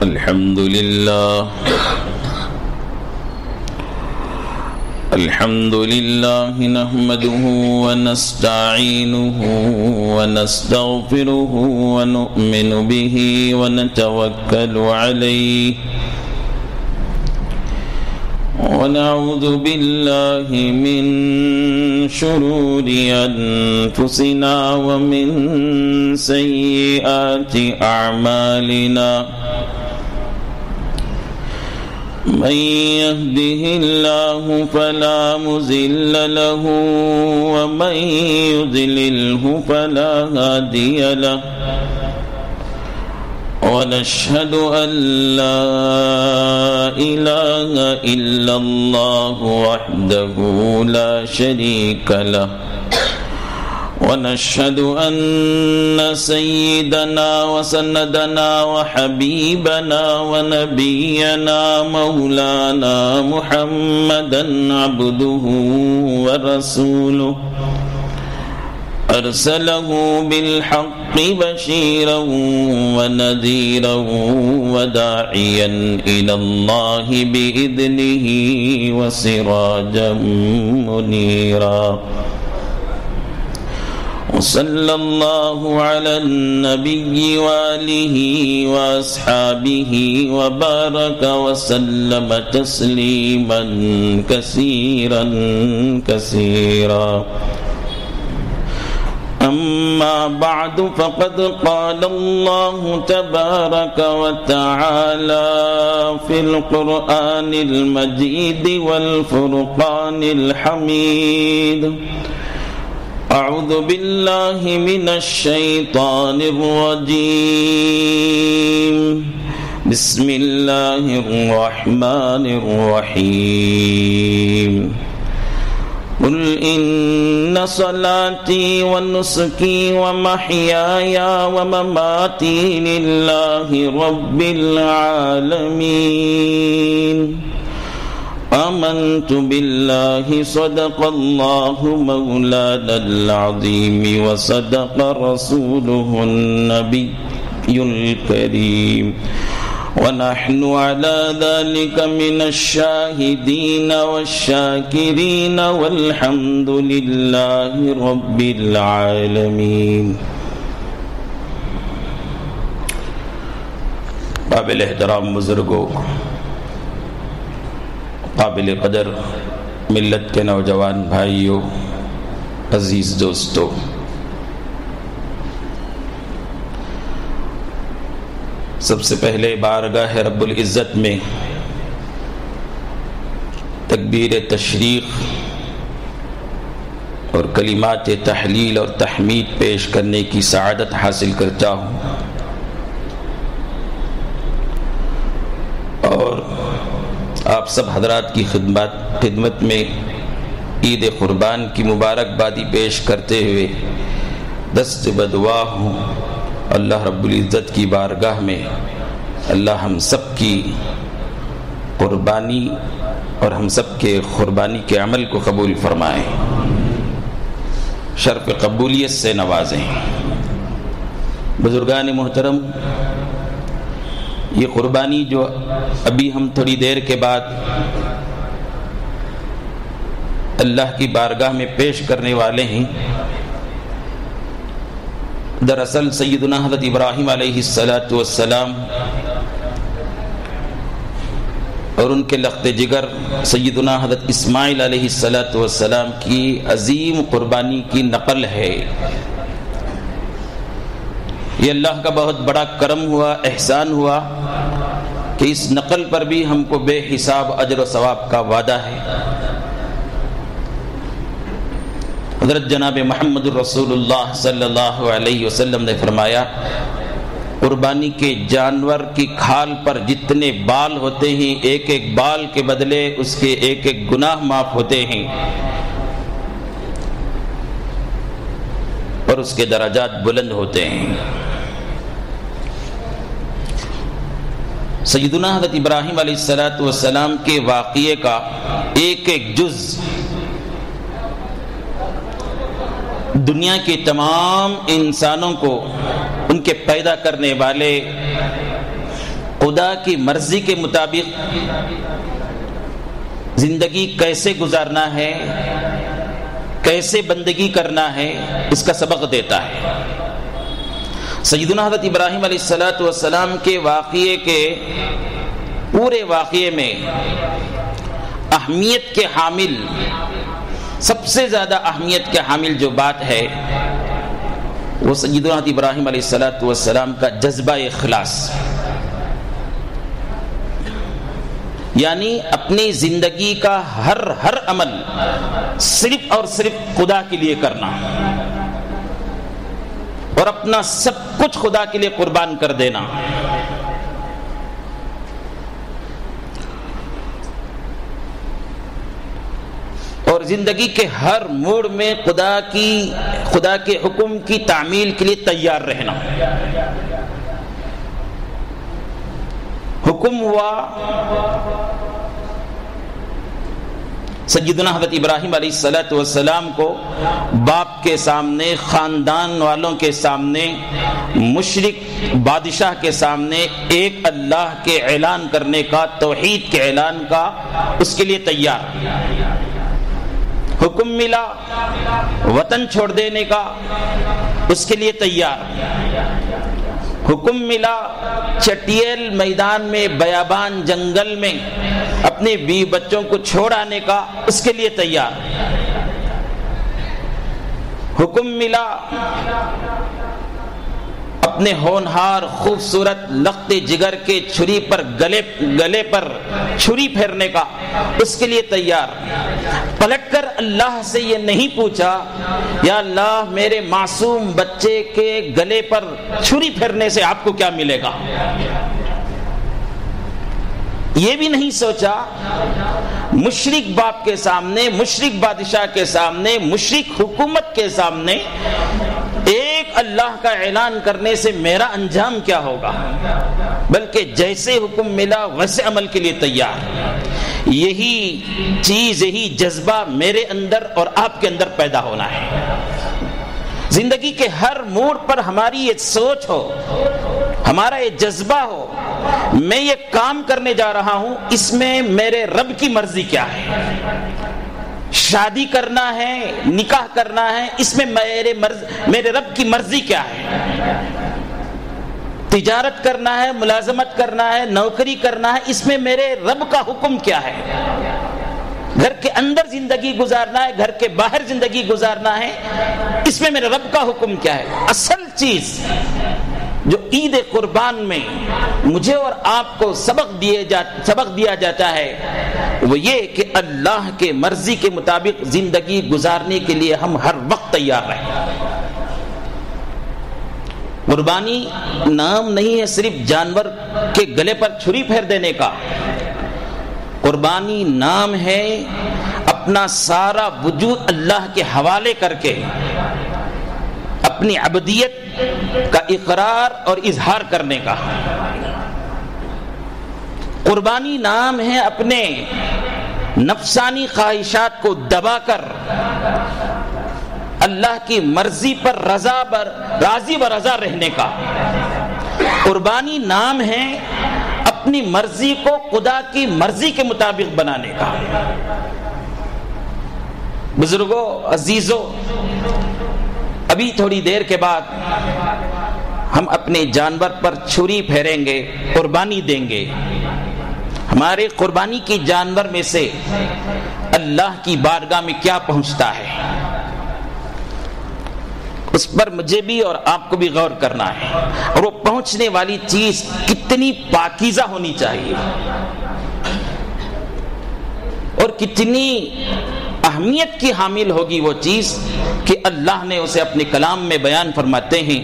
الحمد لله نحمده ونستعينه ونستغفره ونؤمن به ونتوكل عليه ونعوذ بالله من شرور أنفسنا ومن سيئات أعمالنا من يهده الله فلا مضل له ومن يضلله فلا هادي له ونشهد أن لا إله إلا الله وحده لا شريك له ونشهد أن سيدنا وسندنا وحبيبنا ونبينا مولانا محمدا عبده ورسوله أرسله بالحق بشيرا ونذيرا وداعيا إلى الله بإذنه وسراجا منيرا وصلى الله على النبي وآله وأصحابه وبارك وسلم تسليما كثيرا كثيرا أما بعد فقد قال الله تبارك وتعالى في القرآن المجيد والفرقان الحميد أعوذ بالله من الشيطان الرجيم بسم الله الرحمن الرحيم قل إن صلاتي ونسكي ومحياي ومماتي لله رب العالمين آمنت بالله صدق الله مولانا العظيم وصدق رسوله النبي الكريم ونحن على ذلك من الشاهدين والشاكرين والحمد لله رب العالمين. قابل احترام بزرگوں، قابل قدر ملت کے نوجوان بھائیوں، عزیز دوستوں، سب سے پہلے بارگاہ رب العزت میں تکبیر تشریق اور کلمات تحلیل اور تحمید پیش کرنے کی سعادت حاصل کرتا ہوں، اور آپ سب حضرات کی خدمت میں عید قربان کی مبارکبادی پیش کرتے ہوئے دست بدعا ہوں اللہ رب العزت کی بارگاہ میں اللہ ہم سب کی قربانی اور ہم سب کے قربانی کے عمل کو قبول فرمائیں، شرف قبولیت سے نوازیں۔ بزرگان محترم، یہ قربانی جو ابھی ہم تھوڑی دیر کے بعد اللہ کی بارگاہ میں پیش کرنے والے ہیں، دراصل سیدنا حضرت ابراہیم علیہ السلام اور ان کے لخت جگر سیدنا حضرت اسماعیل علیہ السلام کی عظیم قربانی کی نقل ہے۔ یہ اللہ کا بہت بڑا کرم ہوا، احسان ہوا کہ اس نقل پر بھی ہم کو بے حساب اجر و ثواب کا وعدہ ہے۔ حضرت جناب محمد الرسول اللہ صلی اللہ علیہ وسلم نے فرمایا، قربانی کے جانور کی کھال پر جتنے بال ہوتے ہیں، ایک ایک بال کے بدلے اس کے ایک ایک گناہ معاف ہوتے ہیں اور اس کے درجات بلند ہوتے ہیں۔ سیدنا حضرت ابراہیم علیہ السلام کے واقعے کا ایک ایک جز دنیا کے تمام انسانوں کو ان کے پیدا کرنے والے خدا کی مرضی کے مطابق زندگی کیسے گزارنا ہے، کیسے بندگی کرنا ہے، اس کا سبق دیتا ہے۔ سیدنا حضرت ابراہیم علیہ السلام کے واقعے کے پورے واقعے میں اہمیت کے حامل، سب سے زیادہ اہمیت کے حامل جو بات ہے وہ سیدنا حضرت ابراہیم علیہ السلام کا جذبہ اخلاص، یعنی اپنی زندگی کا ہر عمل صرف اور صرف خدا کے لیے کرنا اور اپنا سب کچھ خدا کے لیے قربان کر دینا۔ اور زندگی کے ہر موڑ میں خدا کے حکم کی تعمیل کے لیے تیار رہنا۔ حکم ہوا، سیدنا حضرت ابراہیم علیہ السلام کو باپ کے سامنے، خاندان والوں کے سامنے، مشرک بادشاہ کے سامنے ایک اللہ کے اعلان کرنے کا، توحید کے اعلان کا، اس کے لیے تیار۔ حکم ملا وطن چھوڑ دینے کا، اس کے لیے تیار۔ حکم ملا چٹیل میدان میں، بیابان جنگل میں اپنے بیوی بچوں کو چھوڑ آنے کا، اس کے لیے تیار۔ حکم ملا اپنے ہونہار خوبصورت لخت جگر کے چھری پر گلے پر چھری پھیرنے کا، اس کے لیے تیار۔ پلٹ کر اللہ سے یہ نہیں پوچھا یا اللہ میرے معصوم بچے کے گلے پر چھری پھیرنے سے آپ کو کیا ملے گا، یہ بھی نہیں سوچا۔ مشرک باپ کے سامنے، مشرک بادشاہ کے سامنے، مشرک حکومت کے سامنے ایک اللہ کا اعلان کرنے سے میرا انجام کیا ہوگا، بلکہ جیسے حکم ملا ویسے عمل کے لیے تیار۔ یہی چیز، یہی جذبہ میرے اندر اور آپ کے اندر پیدا ہونا ہے۔ زندگی کے ہر موڑ پر ہماری یہ سوچ ہو، ہمارا یہ جذبہ ہو، میں یہ کام کرنے جا رہا ہوں، اس میں میرے رب کی مرضی کیا ہے۔ شادی کرنا ہے، نکاح کرنا ہے، اس میں میرے رب کی مرضی کیا ہے۔ تجارت کرنا ہے، ملازمت کرنا ہے، نوکری کرنا ہے، اس میں میرے رب کا حکم کیا ہے۔ گھر کے اندر زندگی گزارنا ہے، گھر کے باہر زندگی گزارنا ہے، اس میں میرے رب کا حکم کیا ہے۔ اصل چیز جو عید قربان میں مجھے اور آپ کو سبق دیا جاتا ہے وہ یہ کہ اللہ کے مرضی کے مطابق زندگی گزارنے کے لیے ہم ہر وقت تیار رہیں۔ قربانی نام نہیں ہے صرف جانور کے گلے پر چھری پھیر دینے کا، قربانی نام ہے اپنا سارا وجود اللہ کے حوالے کر کے اپنی عبدیت کا اقرار اور اظہار کرنے کا۔ قربانی نام ہے اپنے نفسانی خواہشات کو دبا کر اللہ کی مرضی پر راضی و رضا رہنے کا۔ قربانی نام ہے اپنی مرضی کو خدا کی مرضی کے مطابق بنانے کا۔ بزرگوں، عزیزوں، ابھی تھوڑی دیر کے بعد ہم اپنے جانور پر چھری پھیریں گے، قربانی دیں گے۔ ہمارے قربانی کی جانور میں سے اللہ کی بارگاہ میں کیا پہنچتا ہے، اس پر مجھے بھی اور آپ کو بھی غور کرنا ہے، اور وہ پہنچنے والی چیز کتنی پاکیزہ ہونی چاہیے اور کتنی اہمیت کی حامل ہوگی وہ چیز کہ اللہ نے اسے اپنے کلام میں بیان فرماتے ہیں،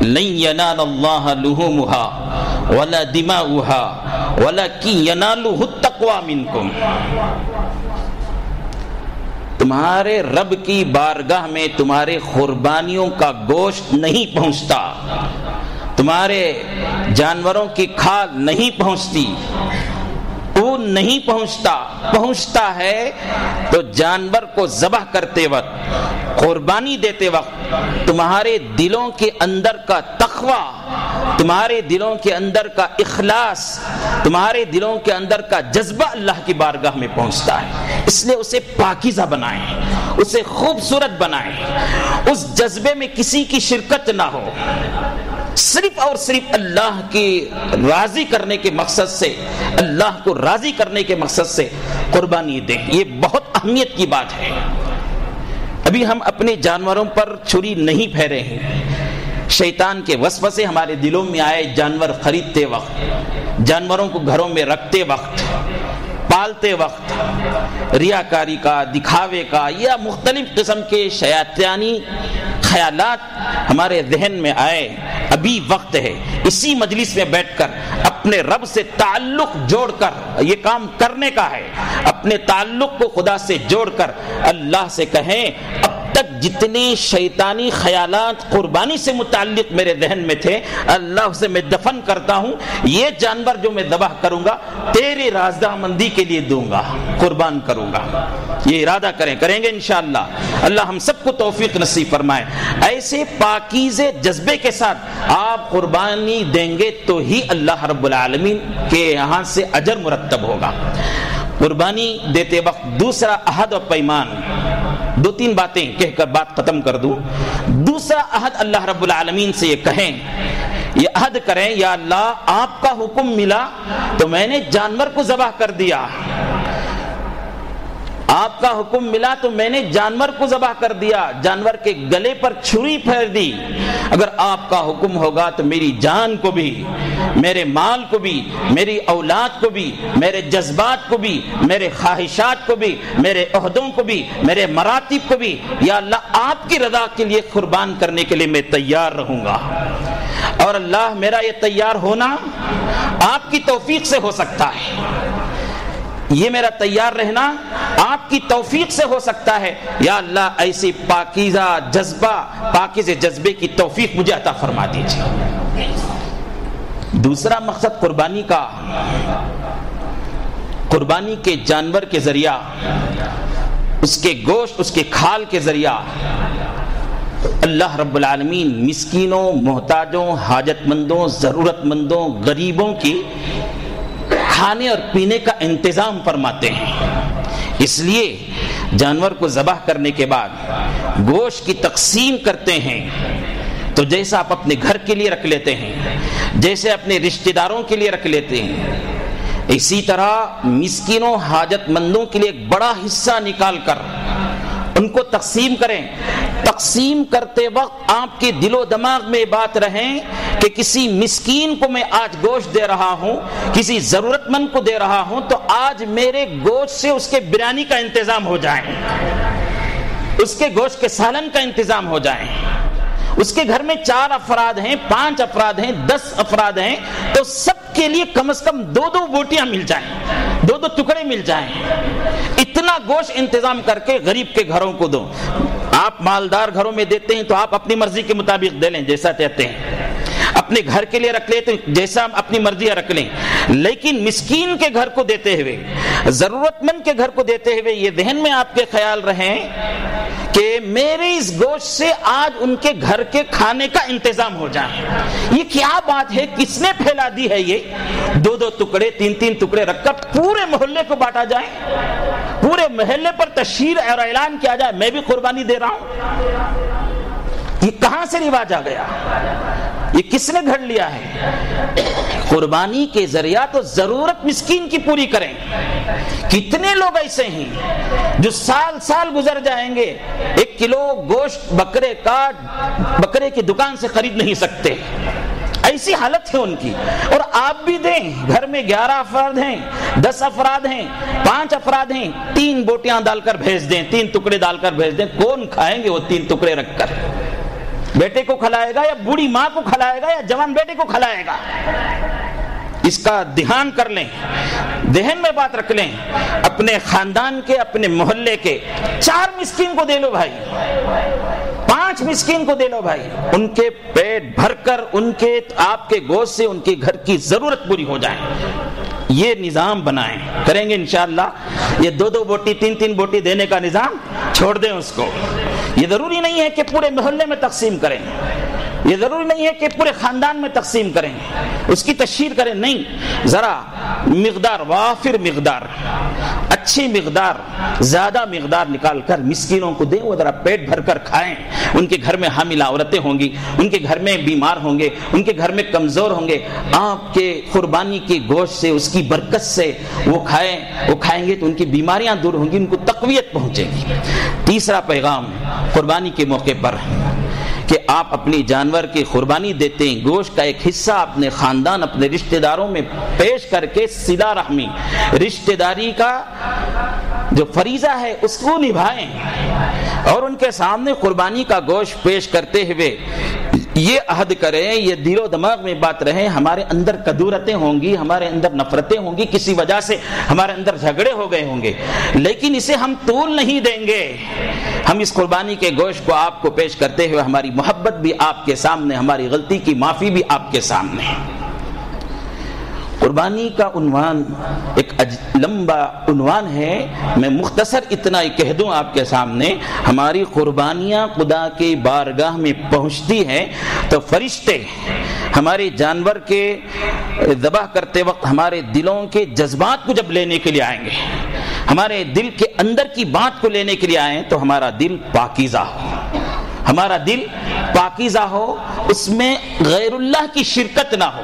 لن ینال اللہ لحومها ولا دماؤها ولکن ینالہ التقوی منکم۔ تمہارے رب کی بارگاہ میں تمہارے قربانیوں کا گوشت نہیں پہنچتا، تمہارے جانوروں کی کھال نہیں پہنچتی، خون نہیں پہنچتا ہے تو جانور کو ذبح کرتے وقت، قربانی دیتے وقت تمہارے دلوں کے اندر کا تقویٰ، تمہارے دلوں کے اندر کا اخلاص، تمہارے دلوں کے اندر کا جذبہ اللہ کی بارگاہ میں پہنچتا ہے۔ اس لیے اسے پاکیزہ بنائیں، اسے خوبصورت بنائیں، اس جذبے میں کسی کی شرکت نہ ہو، صرف اور صرف اللہ کی راضی کرنے کے مقصد سے، اللہ کو راضی کرنے کے مقصد سے قربانی دیں۔ یہ بہت اہمیت کی بات ہے۔ ابھی ہم اپنے جانوروں پر چھری نہیں پھیرے ہیں۔ شیطان کے وسوسے ہمارے دلوں میں آئے جانور خریدتے وقت، جانوروں کو گھروں میں رکھتے وقت، پالتے وقت ریاکاری کا، دکھاوے کا یا مختلف قسم کے شیطانی خیالات ہمارے ذہن میں آئے۔ ابھی وقت ہے اسی مجلس میں بیٹھ کر اپنے رب سے تعلق جوڑ کر یہ کام کرنے کا ہے۔ اپنے تعلق کو خدا سے جوڑ کر اللہ سے کہیں، اب تک جتنے شیطانی خیالات قربانی سے متعلق میرے ذہن میں تھے، اللہ سے میں دفن کرتا ہوں۔ یہ جانور جو میں ذبح کروں گا تیری رضامندی کے لیے دوں گا، قربان کروں گا۔ یہ ارادہ کریں گے انشاءاللہ۔ اللہ ہم سب کو توفیق نصیب فرمائے۔ ایسے پاکیزے جذبے کے ساتھ آپ قربانی دیں گے تو ہی اللہ رب العالمین کے یہاں سے اجر مرتب ہوگا۔ قربانی دیتے وقت دوسرا عہد و پیمان، دو تین باتیں کہہ کر بات ختم کر دوں۔ دوسرا عہد اللہ رب العالمین سے یہ کہیں، یہ عہد کریں، یا اللہ آپ کا حکم ملا تو میں نے جانور کو ذبح کر دیا، آپ کا حکم ملا تو میں نے جانور کو ذبح کر دیا، جانور کے گلے پر چھری پھیر دی۔ اگر آپ کا حکم ہوگا تو میری جان کو بھی، میرے مال کو بھی، میری اولاد کو بھی، میرے جذبات کو بھی، میرے خواہشات کو بھی، میرے عہدوں کو بھی، میرے مراتب کو بھی، یا اللہ آپ کی رضا کے لیے قربان کرنے کے لیے میں تیار رہوں گا۔ اور اللہ میرا یہ تیار ہونا آپ کی توفیق سے ہو سکتا ہے، یہ میرا تیار رہنا آپ کی توفیق سے ہو سکتا ہے۔ یا اللہ ایسی پاکیزہ جذبہ، پاکیزے جذبے کی توفیق مجھے عطا فرما دیجیے۔ دوسرا مقصد قربانی کا، قربانی کے جانور کے ذریعہ، اس کے گوشت، اس کے کھال کے ذریعہ اللہ رب العالمین مسکینوں، محتاجوں، حاجت مندوں، ضرورت مندوں، غریبوں کی کھانے اور پینے کا انتظام فرماتے ہیں۔ اس لیے جانور کو ذبح کرنے کے بعد گوشت کی تقسیم کرتے ہیں تو جیسا آپ اپنے گھر کے لیے رکھ لیتے ہیں، جیسے اپنے رشتہ داروں کے لیے رکھ لیتے ہیں، اسی طرح مسکینوں، حاجت مندوں کے لیے ایک بڑا حصہ نکال کر ان کو تقسیم کریں۔ تقسیم کرتے وقت آپ کے دل و دماغ میں بات رہے کہ کسی مسکین کو میں آج گوشت دے رہا ہوں، کسی ضرورت مند کو دے رہا ہوں، تو آج میرے گوشت سے اس کے بریانی کا انتظام ہو جائے، اس کے گوشت کے سالن کا انتظام ہو جائے۔ اس کے گھر میں 4 افراد ہیں، 5 افراد ہیں، 10 افراد ہیں، تو سب کے لیے کم از کم 2 بوٹیاں مل جائیں، 2 ٹکڑے مل جائیں۔ اتنا گوشت انتظام کر کے غریب کے گھروں کو دو۔ آپ مالدار گھروں میں دیتے ہیں تو آپ اپنی مرضی کے مطابق دے لیں جیسا چاہتے ہیں، اپنے گھر کے لیے رکھ لیتے ہیں جیسا اپنی مرضی رکھ لیں، لیکن مسکین کے گھر کو دیتے ہوئے، ضرورت مند کے گھر کو دیتے ہوئے یہ ذہن میں آپ کے خیال رہیں کہ میرے اس گوشت سے آج ان کے گھر کے کھانے کا انتظام ہو جائے۔ یہ کیا بات ہے، کس نے پھیلا دی ہے؟ یہ 2 ٹکڑے، 3 ٹکڑے رکھ کر پورے محلے کو بانٹا جائے، پورے محلے پر تشہیر اور اعلان کیا جائے میں بھی قربانی دے رہا ہوں۔ یہ کہاں سے رواج آ گیا؟ یہ کس نے گھڑ لیا ہے؟ قربانی کے ذریعہ تو ضرورت مسکین کی پوری کریں۔ کتنے لوگ ایسے ہیں جو سال گزر جائیں گے، 1 کلو گوشت بکرے کی دکان سے خرید نہیں سکتے، ایسی حالت ہے ان کی۔ اور آپ بھی دیں، گھر میں 11 افراد ہیں، 10 افراد ہیں، 5 افراد ہیں، 3 بوٹیاں ڈال کر بھیج دیں، 3 ٹکڑے ڈال کر بھیج دیں۔ کون کھائیں گے وہ 3 ٹکڑے رکھ کر؟ بیٹے کو کھلائے گا یا بوڑھی ماں کو کھلائے گا یا جوان بیٹے کو کھلائے گا؟ اس کا دھیان کر لیں، ذہن میں بات رکھ لیں۔ اپنے خاندان کے، اپنے محلے کے 4 مسکین کو دے لو بھائی، 5 مسکین کو دے لو بھائی، ان کے پیٹ بھر کر ان کے آپ کے گوشت سے ان کے گھر کی ضرورت پوری ہو جائے۔ یہ نظام بنائیں، کریں گے انشاءاللہ۔ یہ 2 بوٹی 3 بوٹی دینے کا نظام چھوڑ دیں اس کو۔ یہ ضروری نہیں ہے کہ پورے محلے میں تقسیم کریں، یہ ضروری نہیں ہے کہ پورے خاندان میں تقسیم کریں، اس کی تشہیر کریں، نہیں، ذرا مقدار، وافر مقدار، اچھی مقدار، زیادہ مقدار نکال کر مسکینوں کو دیں، وہ ذرا پیٹ بھر کر کھائیں۔ ان کے گھر میں حاملہ عورتیں ہوں گی، ان کے گھر میں بیمار ہوں گے، ان کے گھر میں کمزور ہوں گے، آپ کے قربانی کے گوشت سے، اس کی برکت سے وہ کھائیں گے تو ان کی بیماریاں دور ہوں گی، ان کو تقویت پہنچے گی۔ تیسرا پیغام قربانی کے موقع پر کہ آپ اپنی جانور کی قربانی دیتے ہیں، گوشت کا ایک حصہ اپنے خاندان، اپنے رشتہ داروں میں پیش کر کے صلہ رحمی، رشتہ داری کا جو فریضہ ہے اس کو نبھائیں، اور ان کے سامنے قربانی کا گوشت پیش کرتے ہوئے یہ عہد کریں، یہ دل و دماغ میں بات رہے، ہمارے اندر کدورتیں ہوں گی، ہمارے اندر نفرتیں ہوں گی، کسی وجہ سے ہمارے اندر جھگڑے ہو گئے ہوں گے، لیکن اسے ہم طول نہیں دیں گے۔ ہم اس قربانی کے گوشت کو آپ کو پیش کرتے ہوئے ہماری محبت بھی آپ کے سامنے، ہماری غلطی کی معافی بھی آپ کے سامنے۔ قربانی کا عنوان ایک لمبا عنوان ہے، میں مختصر اتنا ہی کہہ دوں آپ کے سامنے۔ ہماری قربانیاں خدا کی بارگاہ میں پہنچتی ہیں تو فرشتے ہمارے جانور کے ذبح کرتے وقت ہمارے دلوں کے جذبات کو جب لینے کے لیے آئیں گے، ہمارے دل کے اندر کی بات کو لینے کے لیے آئیں تو ہمارا دل پاکیزہ ہو، ہمارا دل پاکیزہ ہو، اس میں غیر اللہ کی شرکت نہ ہو،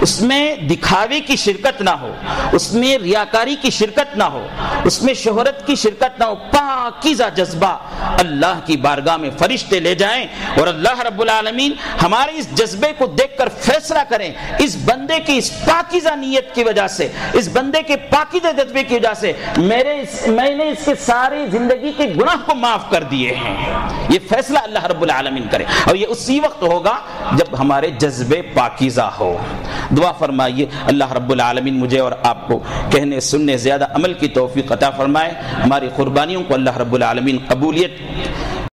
اس میں دکھاوے کی شرکت نہ ہو، اس میں ریاکاری کی شرکت نہ ہو، اس میں شہرت کی شرکت نہ ہو، پاکیزہ جذبہ اللہ کی بارگاہ میں فرشتے لے جائیں اور اللہ رب العالمین ہمارے اس جذبے کو دیکھ کر فیصلہ کریں، اس بندے کی اس پاکیزہ نیت کی وجہ سے، اس بندے کے پاکیزہ جذبے کی وجہ سے میں نے اس کے ساری زندگی کے گناہ کو معاف کر دیے ہیں۔ یہ فیصلہ اللہ رب العالمین کرے، اور یہ اسی وقت ہوگا جب ہمارے جذبے پاکیزہ ہو۔ دعا فرمائیے اللہ رب العالمین مجھے اور آپ کو کہنے سننے زیادہ عمل کی توفیق عطا فرمائے، ہماری قربانیوں کو اللہ رب العالمین قبولیت